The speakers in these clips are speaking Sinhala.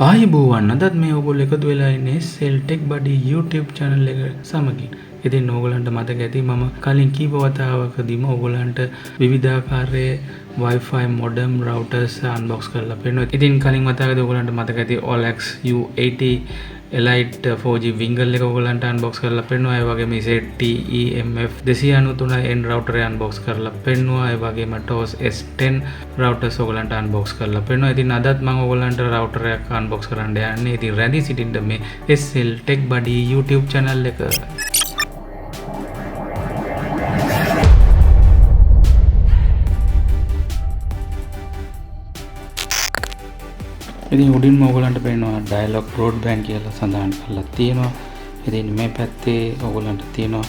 ආයුබෝවන් අදත් මේ ඔයගොල්ලෝ එකතු වෙලා ඉන්නේ සෙල් ටෙක් බඩි YouTube channel එක සමගින්. ඉතින් ඕගොල්ලන්ට මතක ඇති මම කලින් කීප වතාවකදීම ඕගොල්ලන්ට විවිධාකාරයේ Wi-Fi modem routers unbox කරලා පෙන්නනවා. ඉතින් කලින් වතාවකදී ඕගොල්ලන්ට මතක ඇති OLX U80 Elite 4G Wingle එක ඕගොල්ලන්ට unbox කරලා පෙන්නුවා. ඒ වගේම ZTE MF 293N router එක unbox කරලා පෙන්නුවා. ඒ වගේම TOS S10 routers ඕගොල්ලන්ට unbox කරලා පෙන්නුවා. ඉතින් අදත් මම ඕගොල්ලන්ට router එකක් unbox කරන්න යන්නේ. ඉතින් රැඳී සිටින්න මේ SL Tech Buddy YouTube channel එක. ඉතින් උඩින්ම ඔයගොල්ලන්ට පේනවා dialog broadband කියලා සඳහන් කරලා තියෙනවා. ඉතින් මේ පැත්තේ ඔයගොල්ලන්ට තියෙනවා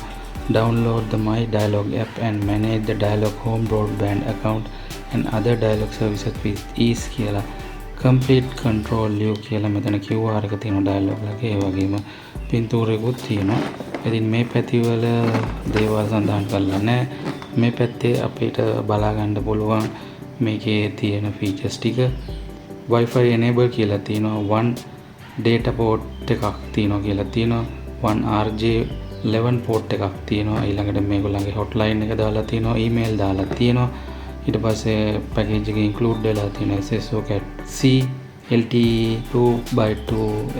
download the my dialog app and manage the dialog home broadband account and other dialog services with ease කියලා complete control you කියලා මෙතන QR එක තියෙනවා dialog එකේ. ඒ වගේම පින්තූරයකුත් තියෙනවා. ඉතින් මේ පැතිවල දේවල් සඳහන් කරලා නැහැ. මේ පැත්තේ අපිට බලා ගන්න පුළුවන් මේකේ තියෙන features ටික. Wi-Fi enable කියලා තියෙනවා. 1 data port එකක් තියෙනවා කියලා තියෙනවා. 1 RJ11 port එකක් තියෙනවා. ඊළඟට මේගොල්ලන්ගේ hotline එක දාලා තියෙනවා. email දාලා තියෙනවා. ඊට පස්සේ package එකේ include වෙලා තියෙන SSO cat C LTE 2x2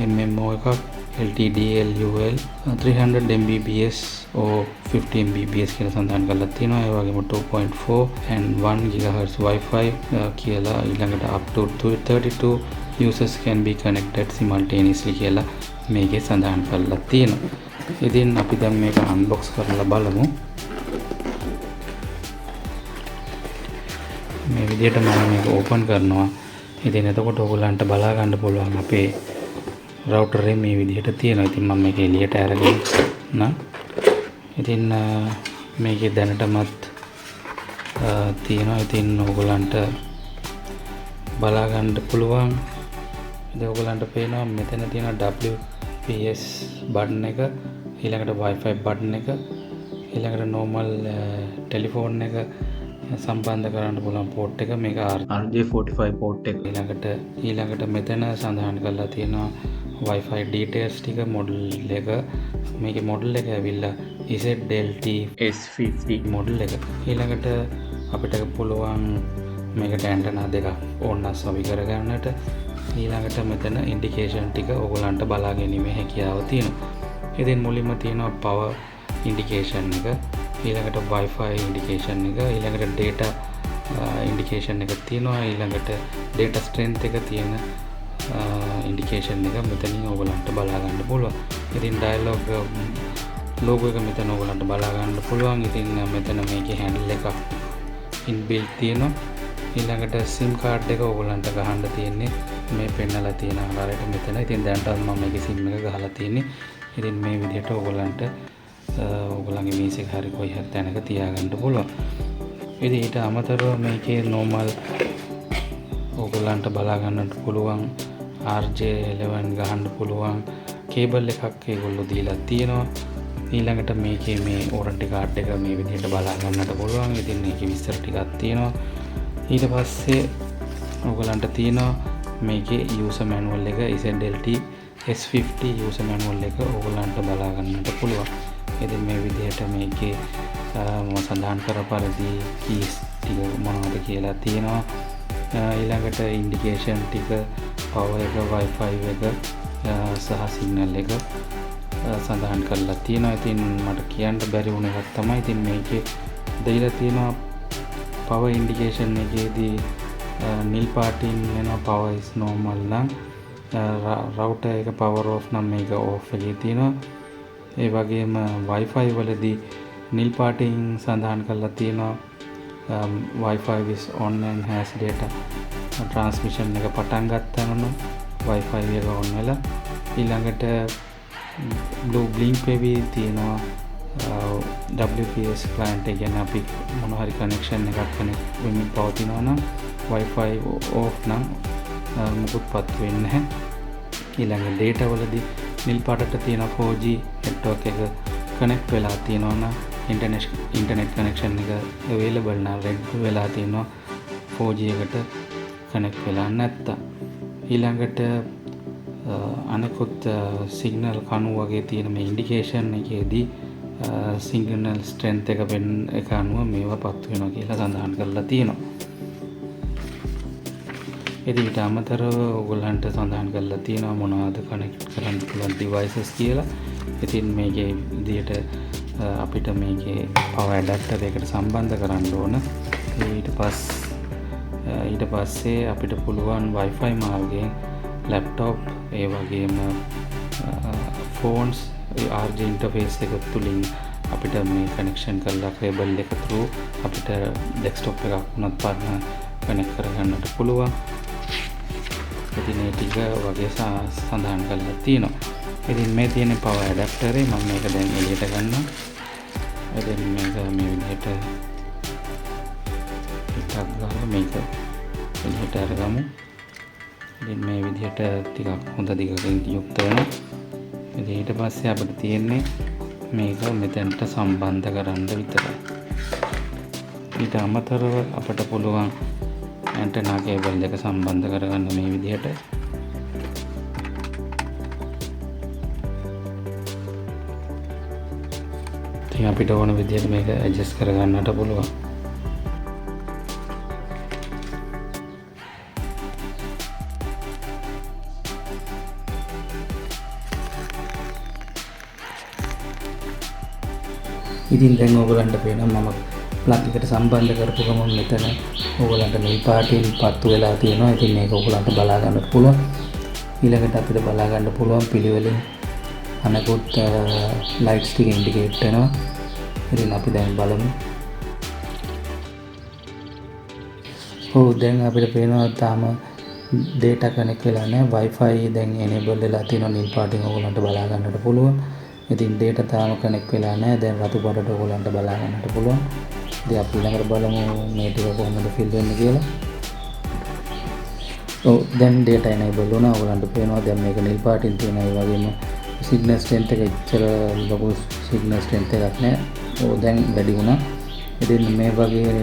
MMO එකක් LTDL UL 300 Mbps or 50 Mbps කියලා සඳහන් කරලා තියෙනවා. ඒ වගේම 2.4 and 1 GHz Wi-Fi කියලා ඊළඟට up to 32 users can be connected simultaneously කියලා මේකේ සඳහන් කරලා තියෙනවා. ඉතින් අපි දැන් මේක unbox කරලා බලමු. මේ විදිහට මම මේක open කරනවා. ඉතින් එතකොට ඔයගොල්ලන්ට බලා ගන්න පුළුවන් අපේ router එක මේ විදිහට තියෙනවා. ඉතින් මම මේක එළියට අරගෙන නම් ඉතින් මේකේ දැනටමත් තියෙනවා. ඉතින් ඔයගොල්ලන්ට බලා ගන්න පුළුවන්. ඉතින් ඔයගොල්ලන්ට පේනවා මෙතන තියෙන WPS button එක, ඊළඟට Wi-Fi button එක, ඊළඟට normal telephone එක සම්බන්ධ කරන්න පුළුවන් port එක, මේක RJ45 port එක. ඊළඟට මෙතන සඳහන් කරලා තියෙනවා Wi-Fi details ටික, model එක. මේකේ model එක ඇවිල්ලා ZLT S50 model එක. ඊළඟට අපිට පුළුවන් මේකට antenna දෙකක් ඕනනම් සවි කරගන්නට. ඊළඟට මෙතන indication ටික ඔයගොල්ලන්ට බලා ගැනීමේ හැකියාව තියෙනවා. ඉතින් මුලින්ම තියෙනවා power indication එක, ඊළඟට Wi-Fi indication එක, ඊළඟට data indication එක තියෙනවා, ඊළඟට data strength එක තියෙන indication එක මෙතනින් ඔයගොල්ලන්ට බලා ගන්න පුළුවන්. ඉතින් dialog logo එක මෙතන ඔයගොල්ලන්ට බලා ගන්න පුළුවන්. ඉතින් මෙතන මේකේ handle එකක් inbuilt තියෙනවා. ඊළඟට SIM card එක ඔයගොල්ලන්ට ගහන්න තියෙන්නේ මේ පෙන්නලා තියෙන ආකාරයට මෙතන. ඉතින් දැන්ටත් මම මේකේ SIM එක ගහලා තියෙන්නේ. ඉතින් මේ විදිහට ඔයගොල්ලන්ට ඔයගොල්ලන්ගේ මේස් එක හරි කොයි හරි තැනක තියාගන්න පුළුවන්. ඉතින් ඊට අමතරව මේකේ normal ඔයගොල්ලන්ට බලා ගන්නට පුළුවන් RJ11 ගහන්න පුළුවන් කේබල් එකක් ඒගොල්ලෝ දීලා තියෙනවා. ඊළඟට මේකේ මේ warranty card එක මේ විදිහට බලා ගන්නට පුළුවන්. ඉතින් මේකේ විස්තර ටිකක් තියෙනවා. ඊට පස්සේ ඔයගොල්ලන්ට තියෙනවා මේකේ user manual එක, ZLT S50 user manual එක ඔයගොල්ලන්ට බලා ගන්නට පුළුවන්. ඉතින් මේ විදිහට මේකේ මම සඳහන් කර පරිදි keys ටික මොනවද කියලා තියෙනවා. ඊළඟට indication ටික, power එක, Wi-Fi එක සහ signal එක සඳහන් කරලා තියෙනවා. ඉතින් මට කියන්න බැරි වුණ එකක් තමයි ඉතින් මේකේ දෙයිලා තියෙනවා power indication එකේදී නිල් පාටින් වෙනවා power is normal නම්, router එක power off නම් මේක off එකේ තියෙනවා. ඒ වගේම Wi-Fi වලදී නිල් පාටින් සඳහන් කරලා තියෙනවා Wi-Fi is on and has data transmission එක පටන් ගත්තම Wi-Fi එක on වෙලා. ඊළඟට blue blink වෙවි තියෙනවා WPS client එක ගැන අපි මොන හරි connection එකක් connect වෙමින් පවතිනවා නම් Wi-Fi off නම් මුකුත්පත් වෙන්නේ නැහැ. ඊළඟ data වලදී නිල් පාටට තියෙන 4G network එක connect වෙලා තියෙනවා නම් internet connection එක available නම් red වෙලා තියෙනවා 4G එකට connect වෙලා නැත්තම්. ඊළඟට අනෙකුත් සිග්නල් කණු වගේ තියෙන මේ ඉන්ඩිකේෂන් එකේදී සිග්නල් ස්ට්‍රෙන්ත් එක අනුව මේවා පත්තු වෙනවා කියලා සඳහන් කරලා තියෙනවා. ඉතින් ඊට අමතරව ඔයගොල්ලන්ට සඳහන් කරලා තියෙනවා මොනවද කනෙක්ට් කරන්න පුළුවන් ඩිවයිසස් කියලා. ඉතින් මේකේ විදියට අපිට මේකේ පවර් ඇඩැප්ටර් එකට සම්බන්ධ කරන්න ඕන. ඊට පස්සේ අපිට පුළුවන් Wi-Fi මාර්ගයෙන් ලැප්ටොප් ඒ වගේම ෆෝන්ස් RJ ඉන්ටර්ෆේස් එක තුලින් අපිට මේ කනෙක්ෂන් කරලා කේබල් එක through අපිට ඩෙස්ක්ටොප් එකක් වුණත් පරණ කනෙක්ට් කරගන්නට පුළුවන්. ඉතින් මේ ටික වගේ සඳහන් කරලා තියෙනවා. ඉතින් මේ තියෙන පවර් ඇඩැප්ටර් එක මම මේක දැන් එළියට ගන්නවා. ඉතින් මේක මේ විදිහට පිටක් ගාලා මේක එළියට අරගමු. ඉතින් මේ විදිහට ටිකක් හොඳ දිගකින් යුක්ත වෙනවා. ඉතින් ඊට පස්සේ අපිට තියෙන්නේ මේක මෙතනට සම්බන්ධ කරන්න විතරයි. ඊට අමතරව අපිට පුළුවන් ඇන්ටනා කේබල් එක සම්බන්ධ කරගන්න මේ විදිහට. ඉතින් අපිට ඕන විදිහට මේක ඇඩ්ජස්ට් කරගන්නට පුළුවන්. ඉතින් දැන් ඔයගලන්ට පේනවා මම ප්ලග් එකට සම්බන්ධ කරපු ගමන් මෙතන ඔයගලන්ට නිල් පාටින් පත්තු වෙලා තියෙනවා. ඉතින් මේක ඔයගලන්ට බලා ගන්නත් පුළුවන්. ඊළඟට අපිට බලා ගන්න පුළුවන් පිළිවෙලින් අනෙකුත් ලයිට්ස් ටික ඉන්ඩිකේට් වෙනවා. ඉතින් අපි දැන් බලමු. දැන් අපිට පේනවා තාම data connect වෙලා නැහැ. Wi-Fi දැන් enable වෙලා තියෙනවා. නිල් පාටින් ඔයගලන්ට බලා ගන්නට පුළුවන්. ඉතින් data තාම connect වෙලා නැහැ. දැන් රතු පාටට ඔයගලන්ට බලා ගන්නට පුළුවන්. ඉතින් අපි ඊළඟට බලමු මේ ටික කොහොමද fill වෙන්නේ කියලා. දැන් data enable වුණා. ඔයගලන්ට පේනවා දැන් මේක නිල් පාටින් තියෙනවා. ඒ වගේම signal strength එක ඉච්චර ලොකු signal strength එකක් නැහැ. දැන් වැඩි වුණා. ඉතින් මේ වගේ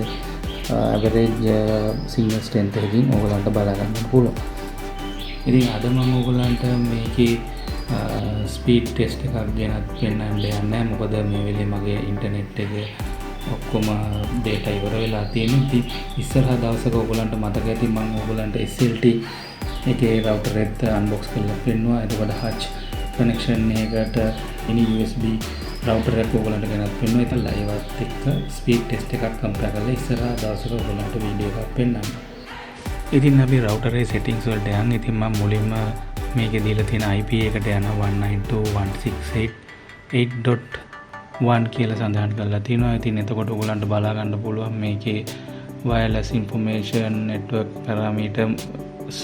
average signal strength එකකින් ඔයගලන්ට බලා ගන්න පුළුවන්. ඉතින් අද මම ඔයගලන්ට මේකේ ස්පීඩ් ටෙස්ට් එකක් ගෙනත් පෙන්නන්න යන්නේ. මොකද මේ වෙලේ මගේ ඉන්ටර්නෙට් එක ඔක්කොම data ඉවර වෙලා තියෙනවා. ඉතින් ඉස්සරහ දවසක ඔයගලන්ට මතක ඇති මම ඔයගලන්ට SLT එකේ router එක unbox කරලා පෙන්නුවා. එතකොට Hutch connection එකකට ඉනි USB router එක ඔයගලන්ට ගෙනත් පෙන්නුවා. ඒක live එකත් එක්ක ස්පීඩ් ටෙස්ට් එකක් කම්පයර් කරලා ඉස්සරහ දවසක ඔයගලන්ට වීඩියෝ එකක් පෙන්නන්න. ඉතින් අපි router එකේ settings වලට යන්න. ඉතින් මම මුලින්ම මේකේ දීලා තියෙන IP එකට යනවා 192.168.1 කියලා සඳහන් කරලා තියෙනවා. ඉතින් එතකොට ඔයගලන්ට බලා ගන්න පුළුවන් මේකේ wireless information network parameters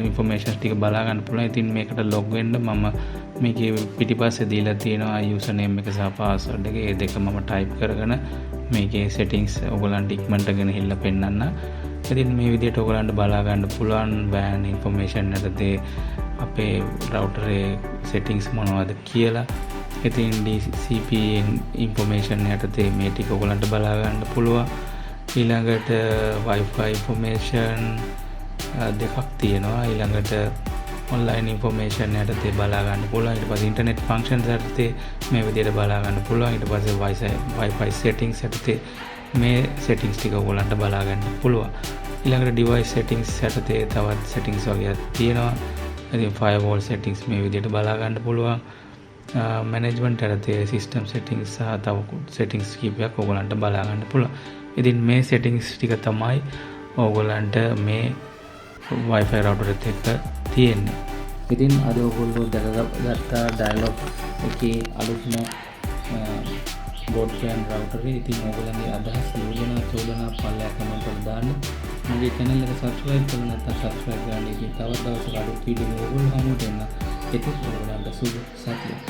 information ටික බලා ගන්න පුළුවන්. ඉතින් මේකට log වෙන්න මම මේකේ පිටිපස්සේ දීලා තියෙනවා username එක සහ password එක. ඒ දෙක මම type කරගෙන මේකේ settings ඔයගලන්ට ඉක්මනට ගෙනහිල්ලා පෙන්නන්න. ඉතින් මේ විදිහට ඔයගලන්ට බලා ගන්න පුළුවන් WAN information යටතේ අපේ router එකේ settings මොනවද කියලා. ඉතින් DCP information යටතේ මේ ටික ඔයගලන්ට බලා ගන්න පුළුවන්. ඊළඟට Wi-Fi information දෙකක් තියෙනවා. ඊළඟට online information යටතේ බලා ගන්න පුළුවන්. ඊට පස්සේ internet functions යටතේ මේ විදිහට බලා ගන්න පුළුවන්. ඊට පස්සේ Wi-Fi settings යටතේ මේ settings ටික ඔයගලන්ට බලා ගන්න පුළුවන්. ඊළඟට device settings යටතේ තවත් settings වගේක් තියෙනවා. ඉතින් firewall settings මේ විදිහට බලා ගන්න පුළුවන්. management යටතේ system settings සහ තව settings කීපයක් ඔයගලන්ට බලා ගන්න පුළුවන්. ඉතින් මේ settings ටික තමයි ඔයගලන්ට මේ Wi-Fi router එකත් එක්ක තියෙන්නේ. ඉතින් අද ඔයගොල්ලෝ දැකගත්ත dialog එකේ අලුත්ම broadband router එක. ඉතින් ඔයගොල්ලන්ගේ අදහස් යෝජනා චෝදනා පල්ලෙහා කමෙන්ට් වල දාන්න. මගේ channel එක subscribe කරලා නැත්නම් subscribe කරන්න. ඉතින් තවත් දවසක අලුත් වීඩියෝ ඔයගොල්ලෝ හමුවට එන්න. ඒකත් ඔයගොල්ලන්ට සුබ සතියක්.